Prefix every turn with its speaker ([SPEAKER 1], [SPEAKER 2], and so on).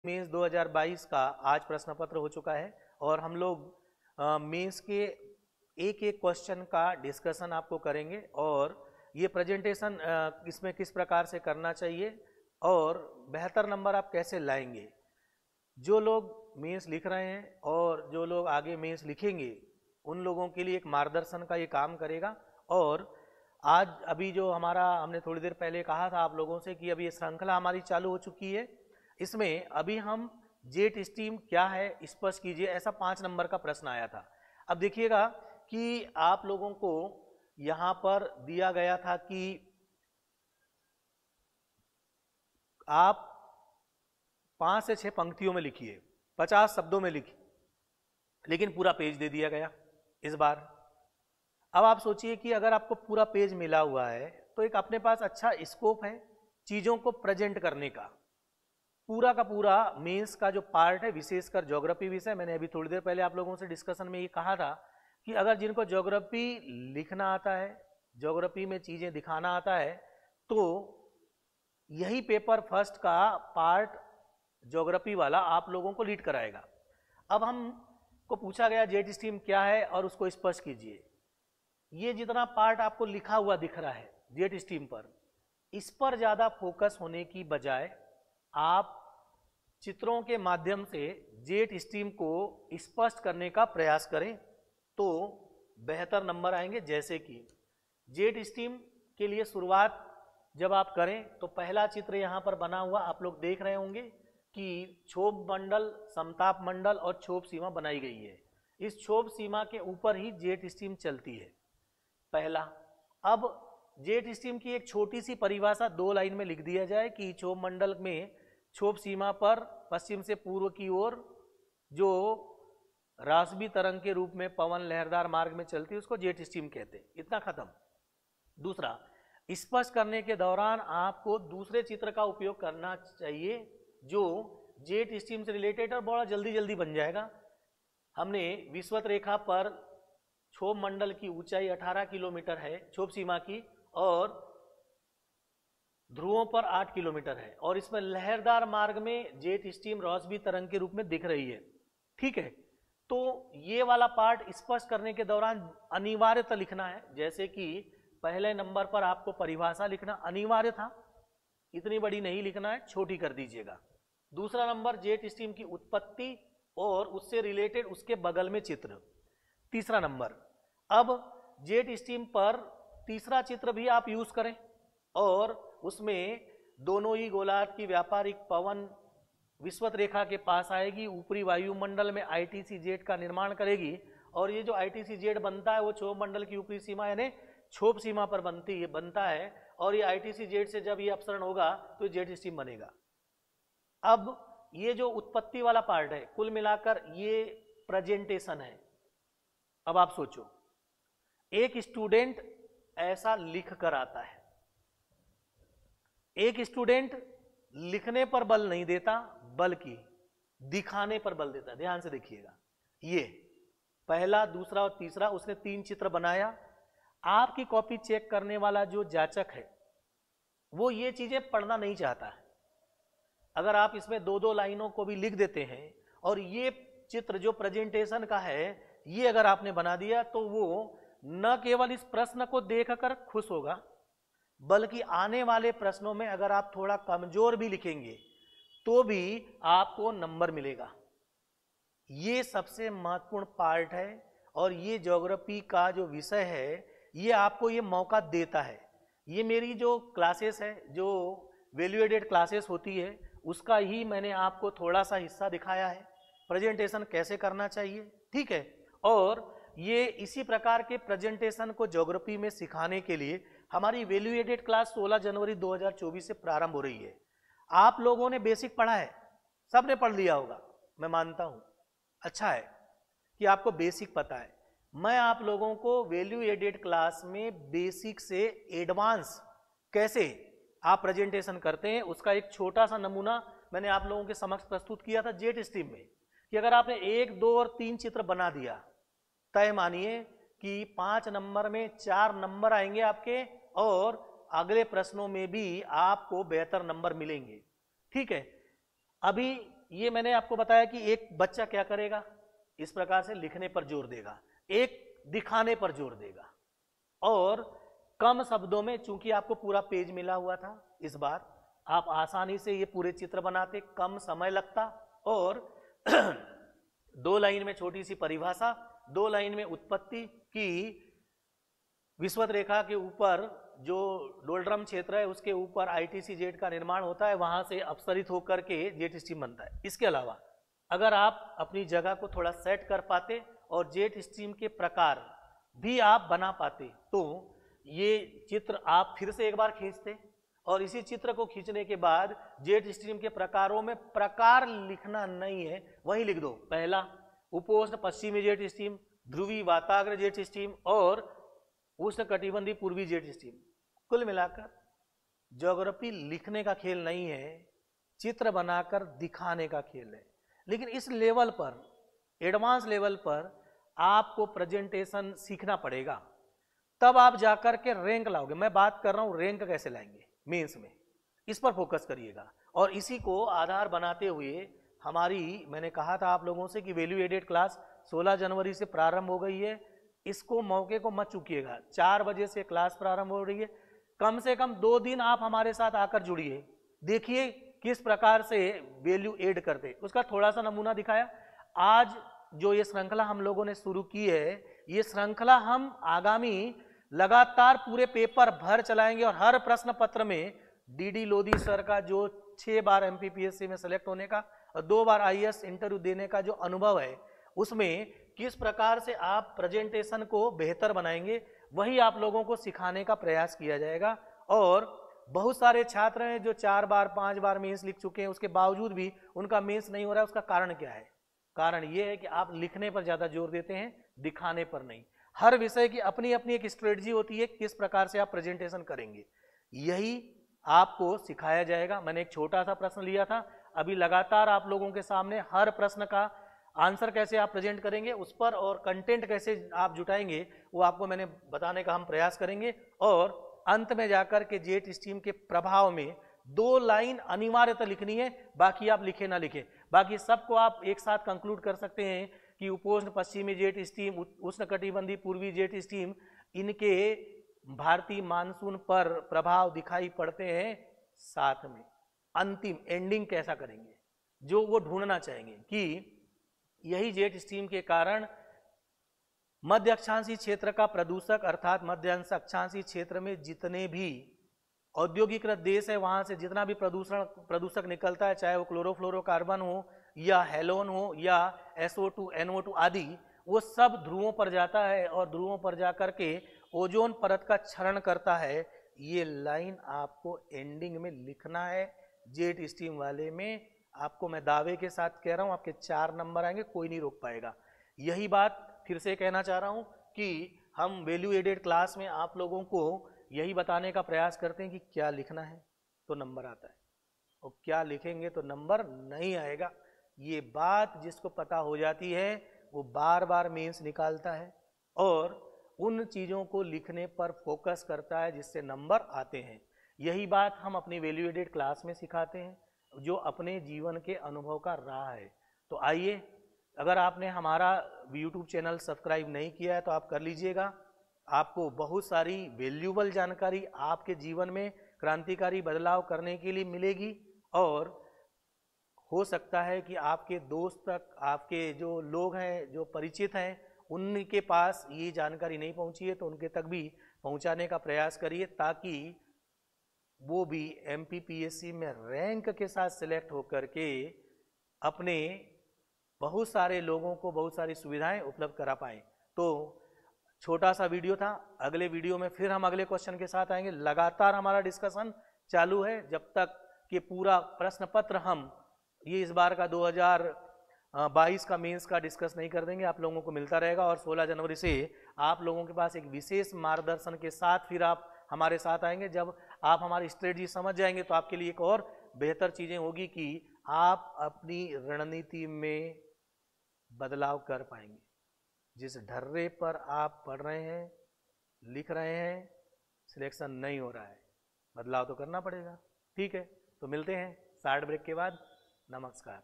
[SPEAKER 1] Mains 2022 का आज प्रश्न पत्र हो चुका है और हम लोग मेंस के एक एक क्वेश्चन का डिस्कशन आपको करेंगे और ये प्रेजेंटेशन इसमें किस प्रकार से करना चाहिए और बेहतर नंबर आप कैसे लाएंगे। जो लोग मेंस लिख रहे हैं और जो लोग आगे मेंस लिखेंगे उन लोगों के लिए एक मार्गदर्शन का ये काम करेगा। और आज अभी जो हमने थोड़ी देर पहले कहा था आप लोगों से कि अभी ये श्रृंखला हमारी चालू हो चुकी है। इसमें अभी हम जेट स्ट्रीम क्या है स्पष्ट कीजिए, ऐसा 5 नंबर का प्रश्न आया था। अब देखिएगा कि आप लोगों को यहाँ पर दिया गया था कि आप 5 से 6 पंक्तियों में लिखिए, 50 शब्दों में लिखिए, लेकिन पूरा पेज दे दिया गया इस बार। अब आप सोचिए कि अगर आपको पूरा पेज मिला हुआ है तो एक अपने पास अच्छा स्कोप है चीज़ों को प्रेजेंट करने का। पूरा का पूरा मेंस का जो पार्ट है, विशेषकर ज्योग्राफी विषय, मैंने अभी थोड़ी देर पहले आप लोगों से डिस्कशन में ये कहा था कि अगर जिनको ज्योग्राफी लिखना आता है, ज्योग्राफी में चीज़ें दिखाना आता है, तो यही पेपर फर्स्ट का पार्ट ज्योग्राफी वाला आप लोगों को लीड कराएगा। अब हमको पूछा गया जेट स्ट्रीम क्या है और उसको स्पष्ट कीजिए। ये जितना पार्ट आपको लिखा हुआ दिख रहा है जेट स्ट्रीम पर, इस पर ज़्यादा फोकस होने की बजाय आप चित्रों के माध्यम से जेट स्ट्रीम को स्पष्ट करने का प्रयास करें तो बेहतर नंबर आएंगे। जैसे कि जेट स्ट्रीम के लिए शुरुआत जब आप करें तो पहला चित्र यहाँ पर बना हुआ आप लोग देख रहे होंगे कि क्षोभ मंडल, समताप मंडल और क्षोभ सीमा बनाई गई है। इस क्षोभ सीमा के ऊपर ही जेट स्ट्रीम चलती है पहला। अब जेट स्ट्रीम की एक छोटी सी परिभाषा 2 लाइन में लिख दिया जाए कि क्षोभ मंडल में क्षोभ सीमा पर पश्चिम से पूर्व की ओर जो रासबी तरंग के रूप में पवन लहरदार मार्ग में चलती है उसको जेट स्ट्रीम कहते हैं। इतना खत्म। दूसरा, स्पष्ट करने के दौरान आपको दूसरे चित्र का उपयोग करना चाहिए जो जेट स्ट्रीम से रिलेटेड और बड़ा जल्दी जल्दी बन जाएगा। हमने विषुवत रेखा पर क्षोभ मंडल की ऊंचाई 18 किलोमीटर है क्षोभ सीमा की और ध्रुवों पर 8 किलोमीटर है और इसमें लहरदार मार्ग में जेट स्ट्रीम रोसबी तरंग के रूप में दिख रही है। ठीक है, तो ये वाला पार्ट स्पष्ट करने के दौरान अनिवार्यतः लिखना है। जैसे कि पहले नंबर पर आपको परिभाषा लिखना अनिवार्य था, इतनी बड़ी नहीं लिखना है, छोटी कर दीजिएगा। दूसरा नंबर जेट स्ट्रीम की उत्पत्ति और उससे रिलेटेड उसके बगल में चित्र। तीसरा नंबर, अब जेट स्ट्रीम पर तीसरा चित्र भी आप यूज करें और उसमें दोनों ही गोलार्ध की व्यापारिक पवन विषुवत रेखा के पास आएगी, ऊपरी वायुमंडल में आईटीसी जेट का निर्माण करेगी और ये जो आईटीसी जेट बनता है वो क्षोभ मंडल की ऊपरी सीमा यानी क्षोभ सीमा पर बनता है और ये आईटीसी जेट से जब ये अपसरण होगा तो जेट स्ट्रीम बनेगा। अब ये जो उत्पत्ति वाला पार्ट है कुल मिलाकर ये प्रेजेंटेशन है। अब आप सोचो, एक स्टूडेंट ऐसा लिख कर आता है, एक स्टूडेंट लिखने पर बल नहीं देता बल्कि दिखाने पर बल देता है। ध्यान से देखिएगा, ये पहला, दूसरा और तीसरा उसने 3 चित्र बनाया। आपकी कॉपी चेक करने वाला जो जांचक है वो ये चीजें पढ़ना नहीं चाहता है। अगर आप इसमें 2-2 लाइनों को भी लिख देते हैं और ये चित्र जो प्रेजेंटेशन का है ये अगर आपने बना दिया तो वो न केवल इस प्रश्न को देखकर खुश होगा बल्कि आने वाले प्रश्नों में अगर आप थोड़ा कमजोर भी लिखेंगे तो भी आपको नंबर मिलेगा। ये सबसे महत्वपूर्ण पार्ट है और ये ज्योग्राफी का जो विषय है ये आपको ये मौका देता है। ये मेरी जो क्लासेस है, जो वैल्यू एडेड क्लासेस होती है, उसका ही मैंने आपको थोड़ा सा हिस्सा दिखाया है, प्रेजेंटेशन कैसे करना चाहिए। ठीक है, और ये इसी प्रकार के प्रेजेंटेशन को ज्योग्राफी में सिखाने के लिए हमारी वैल्यू एडेड क्लास 16 जनवरी 2024 से प्रारंभ हो रही है। आप लोगों ने बेसिक पढ़ा है, सबने पढ़ लिया होगा, मैं मानता हूं। अच्छा है कि आपको बेसिक पता है। मैं आप लोगों को वैल्यू एडेड क्लास में बेसिक से एडवांस कैसे आप प्रेजेंटेशन करते हैं उसका एक छोटा सा नमूना मैंने आप लोगों के समक्ष प्रस्तुत किया था जेट स्ट्रीम में कि अगर आपने 1, 2 और 3 चित्र बना दिया, तय मानिए कि 5 नंबर में 4 नंबर आएंगे आपके और अगले प्रश्नों में भी आपको बेहतर नंबर मिलेंगे। ठीक है, अभी ये मैंने आपको बताया कि एक बच्चा क्या करेगा, इस प्रकार से लिखने पर जोर देगा, एक दिखाने पर जोर देगा, और कम शब्दों में, चूंकि आपको पूरा पेज मिला हुआ था इस बार, आप आसानी से ये पूरे चित्र बनाते, कम समय लगता, और 2 लाइन में छोटी सी परिभाषा, 2 लाइन में उत्पत्ति की, विषुवत रेखा के ऊपर जो डोलड्रम क्षेत्र है उसके ऊपर आईटीसी जेट का निर्माण होता है, वहां से अपसरित होकर के जेट स्ट्रीम बनता है। इसके अलावा अगर आप अपनी जगह को थोड़ा सेट कर पाते और जेट स्ट्रीम के प्रकार भी आप बना पाते तो ये चित्र आप फिर से एक बार खींचते, और इसी चित्र को खींचने के बाद जेट स्ट्रीम के प्रकारों में प्रकार लिखना नहीं है, वही लिख दो, पहला उपोष्ण पश्चिमी जेट स्ट्रीम, ध्रुवी वाताग्र जेट स्ट्रीम और उष्ण कटिबंधीय पूर्वी जेट स्ट्रीम। कुल मिलाकर ज्योग्राफी लिखने का खेल नहीं है, चित्र बनाकर दिखाने का खेल है। लेकिन इस लेवल पर, एडवांस लेवल पर आपको प्रेजेंटेशन सीखना पड़ेगा, तब आप जाकर के रैंक लाओगे। मैं बात कर रहा हूं रैंक कैसे लाएंगे मेंस में, इस पर फोकस करिएगा। और इसी को आधार बनाते हुए हमारी, मैंने कहा था आप लोगों से कि वैल्यू एडेड क्लास 16 जनवरी से प्रारंभ हो गई है, इसको मौके को मत चूकिएगा। 4 बजे से क्लास प्रारंभ हो रही है, कम से कम 2 दिन आप हमारे साथ आकर जुड़िए, देखिए किस प्रकार से वैल्यू ऐड करते, उसका थोड़ा सा नमूना दिखाया। आज जो ये श्रृंखला हम लोगों ने शुरू की है, ये श्रृंखला हम आगामी लगातार पूरे पेपर भर चलाएंगे, और हर प्रश्न पत्र में डीडी लोधी सर का जो 6 बार एमपीपीएससी में सेलेक्ट होने का और 2 बार आईएएस इंटरव्यू देने का जो अनुभव है, उसमें किस प्रकार से आप प्रेजेंटेशन को बेहतर बनाएंगे, वही आप लोगों को सिखाने का प्रयास किया जाएगा। और बहुत सारे छात्र हैं जो 4 बार 5 बार मेंस लिख चुके हैं, उसके बावजूद भी उनका मेंस नहीं हो रहा है। उसका कारण क्या है? कारण यह है कि आप लिखने पर ज्यादा जोर देते हैं, दिखाने पर नहीं। हर विषय की अपनी अपनी एक स्ट्रेटजी होती है, किस प्रकार से आप प्रेजेंटेशन करेंगे, यही आपको सिखाया जाएगा। मैंने एक छोटा सा प्रश्न लिया था, अभी लगातार आप लोगों के सामने हर प्रश्न का आंसर कैसे आप प्रेजेंट करेंगे उस पर, और कंटेंट कैसे आप जुटाएंगे, वो आपको मैंने बताने का हम प्रयास करेंगे। और अंत में जाकर के जेट स्ट्रीम के प्रभाव में 2 लाइन अनिवार्यतः लिखनी है, बाकी आप लिखे ना लिखे, बाकी सबको आप एक साथ कंक्लूड कर सकते हैं कि उपोष्ण पश्चिमी जेट स्ट्रीम, उष्ण कटिबंधीय पूर्वी जेट स्ट्रीम, इनके भारतीय मानसून पर प्रभाव दिखाई पड़ते हैं। साथ में अंतिम एंडिंग कैसा करेंगे, जो वो ढूंढना चाहेंगे कि यही जेट स्ट्रीम के कारण मध्य अक्षांशीय क्षेत्र का प्रदूषक, अर्थात मध्य अक्षांशीय क्षेत्र में जितने भी औद्योगिकृत देश है, वहां से जितना भी प्रदूषक निकलता है, चाहे वो क्लोरोफ्लोरोकार्बन हो या हेलोन हो या SO2 NO2 आदि, वो सब ध्रुवों पर जाता है, और ध्रुवों पर जाकर के ओजोन परत का क्षरण करता है। ये लाइन आपको एंडिंग में लिखना है। जेट स्ट्रीम वाले में आपको मैं दावे के साथ कह रहा हूं, आपके 4 नंबर आएंगे, कोई नहीं रोक पाएगा। यही बात फिर से कहना चाह रहा हूं कि हम वैल्यू एडेड क्लास में आप लोगों को यही बताने का प्रयास करते हैं कि क्या लिखना है तो नंबर आता है, और क्या लिखेंगे तो नंबर नहीं आएगा। ये बात जिसको पता हो जाती है वो बार बार मेंस निकालता है और उन चीज़ों को लिखने पर फोकस करता है जिससे नंबर आते हैं। यही बात हम अपनी वैल्यू एडेड क्लास में सिखाते हैं, जो अपने जीवन के अनुभव का रहा है। तो आइए, अगर आपने हमारा यूट्यूब चैनल सब्सक्राइब नहीं किया है तो आप कर लीजिएगा। आपको बहुत सारी वैल्यूबल जानकारी आपके जीवन में क्रांतिकारी बदलाव करने के लिए मिलेगी, और हो सकता है कि आपके दोस्त तक, आपके जो लोग हैं, जो परिचित हैं, उनके पास ये जानकारी नहीं पहुंची है, तो उनके तक भी पहुंचाने का प्रयास करिए, ताकि वो भी एमपीपीएससी में रैंक के साथ सिलेक्ट होकर के अपने बहुत सारे लोगों को बहुत सारी सुविधाएं उपलब्ध करा पाए। तो छोटा सा वीडियो था, अगले वीडियो में फिर हम अगले क्वेश्चन के साथ आएंगे। लगातार हमारा डिस्कशन चालू है जब तक कि पूरा प्रश्न पत्र हम ये इस बार का 2022 का मेंस का डिस्कस नहीं कर देंगे, आप लोगों को मिलता रहेगा। और 16 जनवरी से आप लोगों के पास एक विशेष मार्गदर्शन के साथ फिर आप हमारे साथ आएंगे। जब आप हमारी स्ट्रेटजी समझ जाएंगे तो आपके लिए एक और बेहतर चीज़ें होगी कि आप अपनी रणनीति में बदलाव कर पाएंगे। जिस ढर्रे पर आप पढ़ रहे हैं, लिख रहे हैं, सिलेक्शन नहीं हो रहा है, बदलाव तो करना पड़ेगा। ठीक है, तो मिलते हैं शॉर्ट ब्रेक के बाद। नमस्कार।